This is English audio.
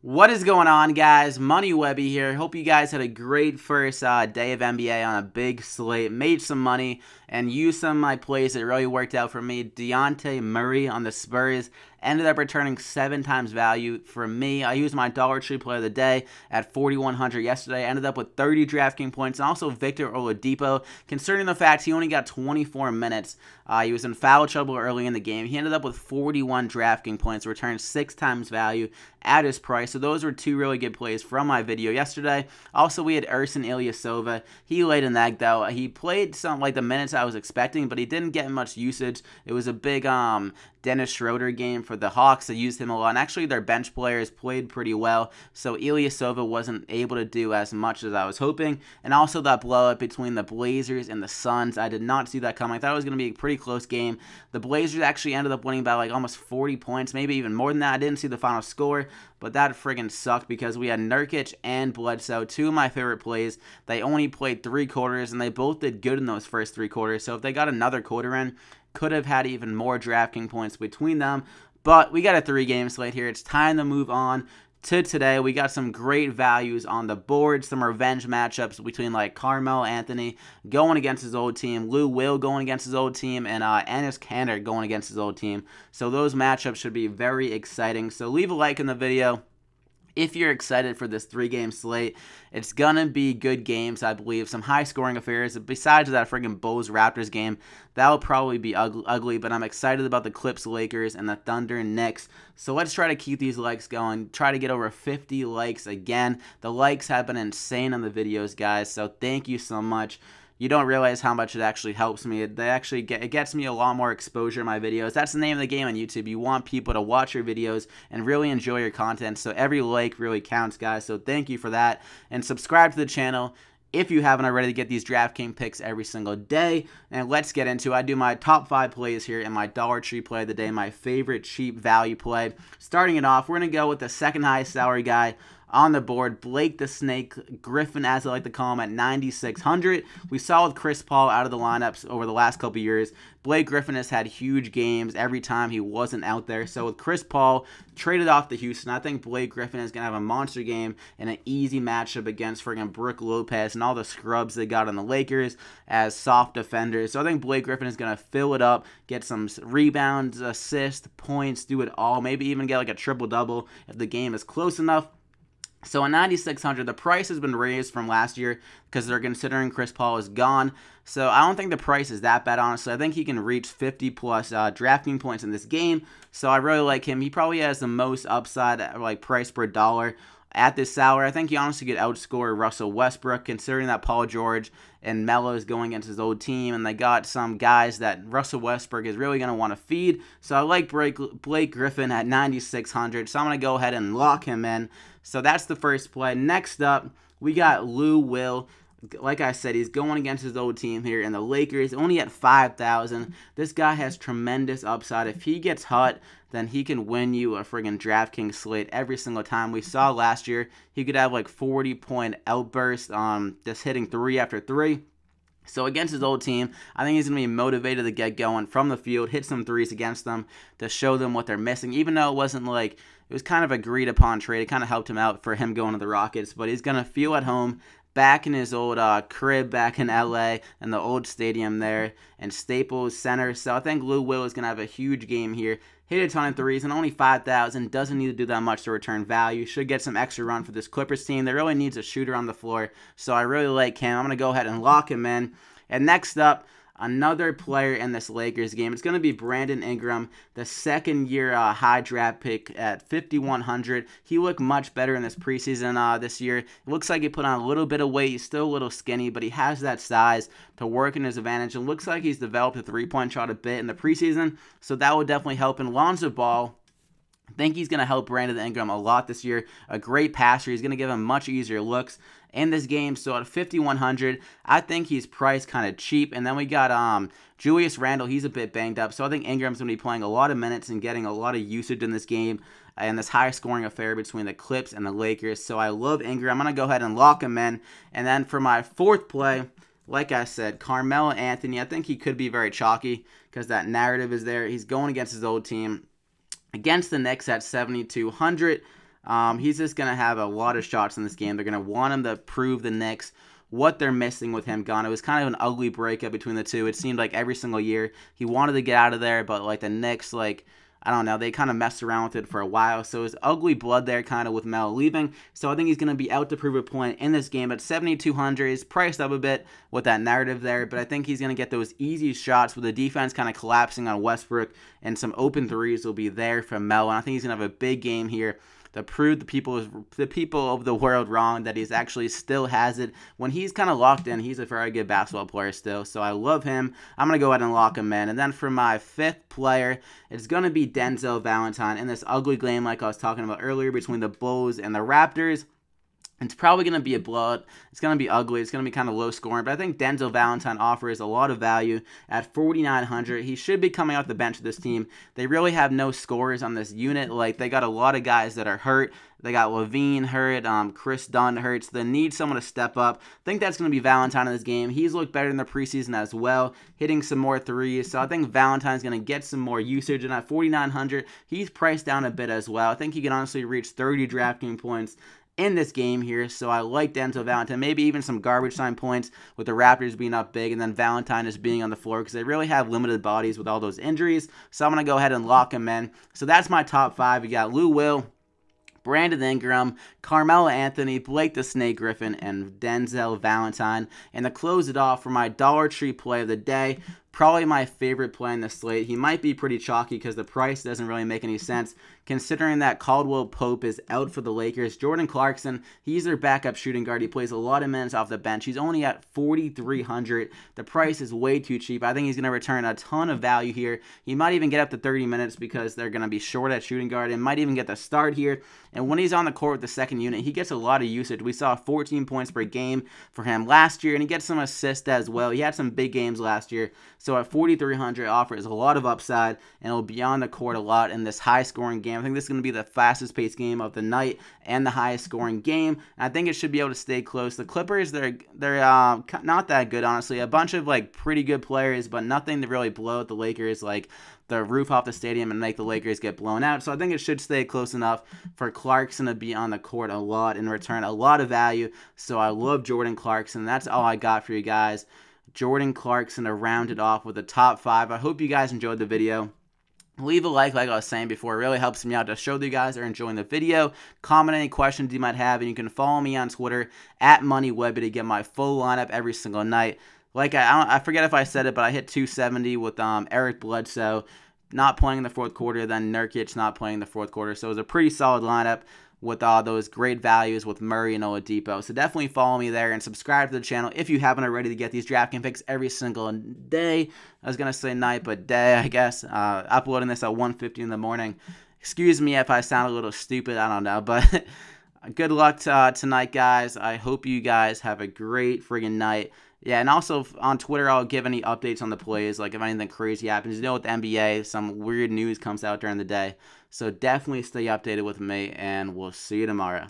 What is going on, guys? Money Webby here. Hope you guys had a great first day of NBA on a big slate. Made some money and used some of my plays that really worked out for me. Dejounte Murray on the Spurs ended up returning 7 times value for me. I used my Dollar Tree play of the day at 4,100 yesterday. I ended up with 30 DraftKings points, and also Victor Oladipo. Concerning the fact he only got 24 minutes, he was in foul trouble early in the game. He ended up with 41 DraftKings points, returned 6 times value at his price. So those were 2 really good plays from my video yesterday. Also, we had Ersan Ilyasova. He laid an egg, though. He played some like the minutes I was expecting, but he didn't get much usage. It was a big Dennis Schroeder game for the Hawks. They used him a lot, and actually their bench players played pretty well, so Ilyasova wasn't able to do as much as I was hoping. And also that blowout between the Blazers and the Suns, I did not see that coming. I thought it was going to be a pretty close game. The Blazers actually ended up winning by like almost 40 points, maybe even more than that. I didn't see the final score, but that friggin' sucked because we had Nurkic and Bledsoe, 2 of my favorite plays. They only played 3 quarters, and they both did good in those first 3 quarters, so if they got another quarter in, could have had even more DraftKings points between them. But we got a 3-game slate here. It's time to move on to today. We got some great values on the board, some revenge matchups between like Carmelo Anthony going against his old team, Lou Will going against his old team, and Enes Kanter going against his old team. So those matchups should be very exciting. So leave a like in the video if you're excited for this 3-game slate. It's gonna be good games, I believe. Some high-scoring affairs. Besides that friggin' Bulls-Raptors game, that'll probably be ugly, but I'm excited about the Clips-Lakers and the Thunder-Knicks. So let's try to keep these likes going. Try to get over 50 likes again. The likes have been insane on the videos, guys, so thank you so much. You don't realize how much it actually helps me. It gets me a lot more exposure in my videos. That's the name of the game on YouTube. You want people to watch your videos and really enjoy your content. So every like really counts, guys. So thank you for that. And subscribe to the channel if you haven't already to get these DraftKings picks every single day. And let's get into it. I do my top 5 plays here in my Dollar Tree play of the day, my favorite cheap value play. Starting it off, we're going to go with the second highest salary guy on the board, Blake the Snake Griffin, as I like to call him, at 9,600. We saw with Chris Paul out of the lineups over the last couple years, Blake Griffin has had huge games every time he wasn't out there. So with Chris Paul traded off to Houston, I think Blake Griffin is going to have a monster game and an easy matchup against friggin' Brook Lopez and all the scrubs they got on the Lakers as soft defenders. So I think Blake Griffin is going to fill it up, get some rebounds, assists, points, do it all. Maybe even get like a triple-double if the game is close enough. So at 9,600, the price has been raised from last year because they're considering Chris Paul is gone. So I don't think the price is that bad, honestly. I think he can reach 50-plus DraftKings points in this game. So I really like him. He probably has the most upside, like price per dollar at this salary. I think he honestly could outscore Russell Westbrook, considering that Paul George and Melo is going against his old team, and they got some guys that Russell Westbrook is really going to want to feed. So I like Blake Griffin at 9,600, so I'm going to go ahead and lock him in. So that's the first play. Next up, we got Lou Will. Like I said, he's going against his old team here, and the Lakers only at 5,000. This guy has tremendous upside. If he gets hot, then he can win you a friggin' DraftKings slate every single time. We saw last year he could have like 40-point outbursts, just hitting 3 after 3. So against his old team, I think he's going to be motivated to get going from the field, hit some threes against them to show them what they're missing, even though it wasn't like, it was kind of agreed upon trade. It kind of helped him out for him going to the Rockets, but he's going to feel at home back in his old crib back in LA and the old stadium there and Staples Center. So I think Lou Will is going to have a huge game here. Hit a ton of threes and only 5,000. Doesn't need to do that much to return value. Should get some extra run for this Clippers team. That really needs a shooter on the floor. So I really like him. I'm going to go ahead and lock him in. And next up, another player in this Lakers game. It's going to be Brandon Ingram, the second-year high draft pick at 5,100. He looked much better in this preseason this year. It looks like he put on a little bit of weight. He's still a little skinny, but he has that size to work in his advantage. It looks like he's developed a three-point shot a bit in the preseason, so that would definitely help. And Lonzo Ball, I think he's going to help Brandon Ingram a lot this year. A great passer. He's going to give him much easier looks in this game. So at 5,100, I think he's priced kind of cheap. And then we got Julius Randle. He's a bit banged up. So I think Ingram's going to be playing a lot of minutes and getting a lot of usage in this game and this high-scoring affair between the Clips and the Lakers. So I love Ingram. I'm going to go ahead and lock him in. And then for my fourth play, like I said, Carmelo Anthony. I think he could be very chalky because that narrative is there. He's going against his old team. Against the Knicks at 7,200, He's just going to have a lot of shots in this game. They're going to want him to prove the Knicks what they're missing with him gone. It was kind of an ugly breakup between the two. It seemed like every single year he wanted to get out of there, but like the Knicks, like, I don't know, they kind of messed around with it for a while. So it's ugly blood there kind of with Melo leaving. So I think he's going to be out to prove a point in this game. At 7,200, he's priced up a bit with that narrative there, but I think he's going to get those easy shots with the defense kind of collapsing on Westbrook, and some open threes will be there from Melo. And I think he's going to have a big game here to prove the people of the world wrong, that he's actually still has it. When he's kind of locked in, he's a very good basketball player still. So I love him. I'm going to go ahead and lock him in. And then for my fifth player, it's going to be Denzel Valentine in this ugly game like I was talking about earlier between the Bulls and the Raptors. It's probably going to be a blowout. It's going to be ugly. It's going to be kind of low scoring. But I think Denzel Valentine offers a lot of value at 4,900. He should be coming off the bench of this team. They really have no scorers on this unit. Like, they got a lot of guys that are hurt. They got Levine hurt, Chris Dunn hurt. So they need someone to step up. I think that's going to be Valentine in this game. He's looked better in the preseason as well, hitting some more threes. So I think Valentine's going to get some more usage. And at 4,900, he's priced down a bit as well. I think he can honestly reach 30 DraftKings points in this game here. So I like Denzel Valentine. Maybe even some garbage time points with the Raptors being up big and then Valentine just being on the floor, because they really have limited bodies with all those injuries. So I'm going to go ahead and lock him in. So that's my top five. We got Lou Will, Brandon Ingram, Carmelo Anthony, Blake the Snake Griffin, and Denzel Valentine. And to close it off for my Dollar Tree play of the day, probably my favorite play in the slate. He might be pretty chalky because the price doesn't really make any sense, considering that Caldwell Pope is out for the Lakers. Jordan Clarkson, he's their backup shooting guard. He plays a lot of minutes off the bench. He's only at 4,300. The price is way too cheap. I think he's going to return a ton of value here. He might even get up to 30 minutes because they're going to be short at shooting guard, and might even get the start here. And when he's on the court with the second unit, he gets a lot of usage. We saw 14 points per game for him last year, and he gets some assists as well. He had some big games last year. So at 4,300, offers a lot of upside, and it'll be on the court a lot in this high-scoring game. I think this is going to be the fastest-paced game of the night and the highest-scoring game. And I think it should be able to stay close. The Clippers, they're not that good, honestly. A bunch of like pretty good players, but nothing to really blow at the Lakers, like the roof off the stadium and make the Lakers get blown out. So I think it should stay close enough for Clarkson to be on the court a lot and return a lot of value. So I love Jordan Clarkson. That's all I got for you guys. Jordan Clarkson to round it off with the top five. I hope you guys enjoyed the video. Leave a like I was saying before. It really helps me out to show that you guys are enjoying the video. Comment any questions you might have, and you can follow me on Twitter at MoneyWebby to get my full lineup every single night. Like, I forget if I said it, but I hit 270 with Eric Bledsoe not playing in the fourth quarter, then Nurkic not playing in the fourth quarter. So it was a pretty solid lineup with all those great values with Murray and Oladipo. So definitely follow me there and subscribe to the channel if you haven't already to get these DraftKings picks every single day. I was going to say night, but day, I guess. Uploading this at 1:50 in the morning. Excuse me if I sound a little stupid. I don't know, but good luck tonight, guys. I hope you guys have a great friggin' night. Yeah, and also on Twitter, I'll give any updates on the plays, like if anything crazy happens. You know, with the NBA, some weird news comes out during the day. So definitely stay updated with me, and we'll see you tomorrow.